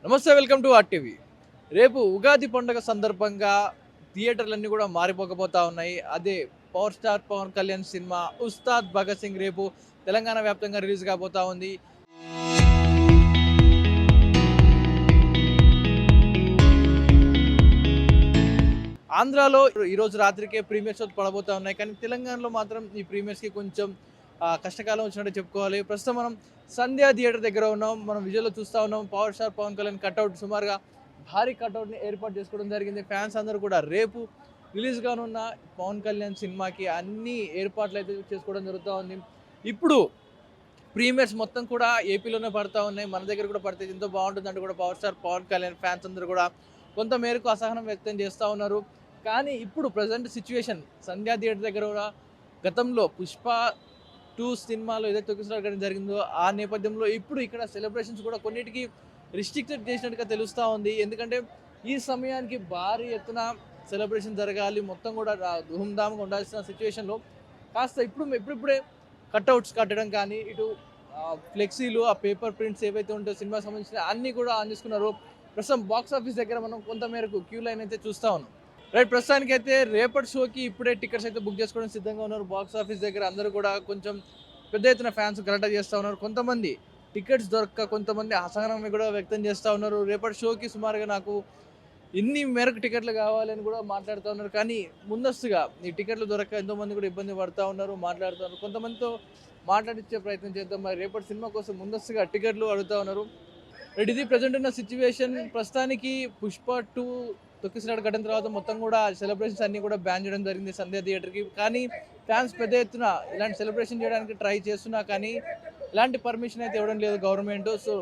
నమస్తే, welcome to RTV. రేపు ఉగాది పండుగ సందర్భంగా థియేటర్లన్నీ కూడా మారిపోకపోతా ఉన్నాయి. అదే power star Pawan Kalyan cinema Ustaad Bhagat Singh రేపు తెలంగాణ వ్యాప్తంగా రిలీజ్ కాబోతా ఉంది. ఆంధ్రాలో ఈరోజు రాత్రికే ప్రీమియర్ షోస్ పడబోతా ఉన్నాయి. కానీ తెలంగాణలో మాత్రం ఈ ప్రీమియర్స్కి కొంచెం కష్టకాలం వచ్చినట్టు చెప్పుకోవాలి. ప్రస్తుతం మనం సంధ్యా థియేటర్ దగ్గర ఉన్నాం. మనం విజువల్లో చూస్తూ ఉన్నాం. Power star Pawan Kalyan cutout సుమారుగా భారీ కట్అవుట్ని ఏర్పాటు చేసుకోవడం జరిగింది. ఫ్యాన్స్ అందరూ కూడా రేపు రిలీజ్ కానున్న పవన్ కళ్యాణ్ సినిమాకి అన్ని ఏర్పాట్లు అయితే చేసుకోవడం జరుగుతూ ఉంది. ఇప్పుడు ప్రీమియర్స్ మొత్తం కూడా ఏపీలోనే పడతా ఉన్నాయి. మన దగ్గర కూడా పడితే ఎంతో బాగుంటుందంటే కూడా power star Pawan Kalyan fans అందరూ కూడా కొంత మేరకు అసహనం వ్యక్తం చేస్తూ ఉన్నారు. కానీ ఇప్పుడు ప్రజెంట్ సిచ్యువేషన్ సంధ్యా థియేటర్ దగ్గర కూడా గతంలో పుష్ప 2 సినిమాలో ఏదైతే తొక్కిసలాట జరిగిందో ఆ నేపథ్యంలో ఇప్పుడు ఇక్కడ సెలబ్రేషన్స్ కూడా కొన్నిటికి రిస్ట్రిక్టెడ్ చేసినట్టుగా తెలుస్తూ ఉంది. ఎందుకంటే ఈ సమయానికి భారీ ఎత్తున సెలబ్రేషన్ జరగాలి, మొత్తం కూడా ధూమ్ధామ్గా ఉండాల్సిన సిచ్యువేషన్లో కాస్త ఇప్పుడిప్పుడే కట్అవుట్స్ కట్టడం కానీ ఇటు ఫ్లెక్సీలు ఆ పేపర్ ప్రింట్స్ ఏవైతే ఉంటాయో సినిమాకి సంబంధించిన అన్నీ కూడా ఆన్ చేసుకున్నారు. ప్రస్తుతం బాక్స్ ఆఫీస్ దగ్గర మనం కొంతమేరకు క్యూ లైన్ అయితే చూస్తూ ఉన్నాం. రైట్, ప్రస్తుతానికి అయితే రేపటి షోకి ఇప్పుడే టికెట్స్ అయితే బుక్ చేసుకోవడం సిద్ధంగా ఉన్నారు. బాక్స్ ఆఫీస్ దగ్గర అందరూ కూడా కొంచెం పెద్ద ఎత్తున ఫ్యాన్స్ గలాటా చేస్తూ ఉన్నారు. కొంతమంది టికెట్స్ దొరక్క కొంతమంది అసహనం కూడా వ్యక్తం చేస్తూ ఉన్నారు. రేపటి షోకి సుమారుగా నాకు ఇన్ని మేరకు టికెట్లు కావాలని కూడా మాట్లాడుతూ ఉన్నారు. కానీ ముందస్తుగా ఈ టికెట్లు దొరక్క ఎంతోమంది కూడా ఇబ్బంది పడుతూ ఉన్నారు, మాట్లాడుతూ ఉన్నారు. కొంతమందితో మాట్లాడించే ప్రయత్నం చేద్దాం. మరి రేపటి సినిమా కోసం ముందస్తుగా టికెట్లు అడుగుతూ ఉన్నారు. రైట్, ఇది ప్రజెంట్ ఉన్న సిచ్యువేషన్. ప్రస్తుతానికి పుష్ప 2 తొక్కిసలాట కట్టిన తర్వాత మొత్తం కూడా సెలబ్రేషన్స్ అన్నీ కూడా బ్యాన్ చేయడం జరిగింది సంధ్యా థియేటర్కి. కానీ ఫ్యాన్స్ పెద్ద ఎత్తున ఇలాంటి సెలబ్రేషన్ చేయడానికి ట్రై చేస్తున్నా కానీ ఇలాంటి పర్మిషన్ అయితే ఇవ్వడం లేదు గవర్నమెంట్. సో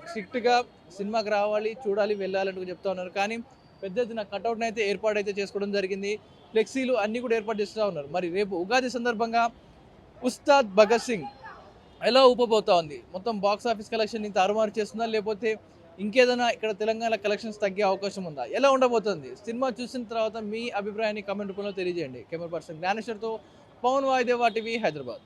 స్ట్రిక్ట్గా సినిమాకి రావాలి, చూడాలి, వెళ్ళాలంటూ చెప్తా ఉన్నారు. కానీ పెద్ద ఎత్తున కట్అవుట్ని అయితే ఏర్పాటు చేసుకోవడం జరిగింది. ఫ్లెక్సీలు అన్నీ కూడా ఏర్పాటు చేస్తూ ఉన్నారు. మరి రేపు ఉగాది సందర్భంగా ఉస్తాద్ భగత్ సింగ్ ఎలా ఊపబోతా ఉంది? మొత్తం బాక్స్ ఆఫీస్ కలెక్షన్ ఇంత తారుమారు చేస్తుందా, లేకపోతే ఇంకేదైనా ఇక్కడ తెలంగాణ కలెక్షన్స్ తగ్గే అవకాశం ఉందా? ఎలా ఉండబోతుంది? సినిమా చూసిన తర్వాత మీ అభిప్రాయాన్ని కామెంట్ రూపంలో తెలియజేయండి. కెమెరా పర్సన్ జ్ఞానేశ్వర్తో పవన్ వాయిదేవా టీవీ, హైదరాబాద్.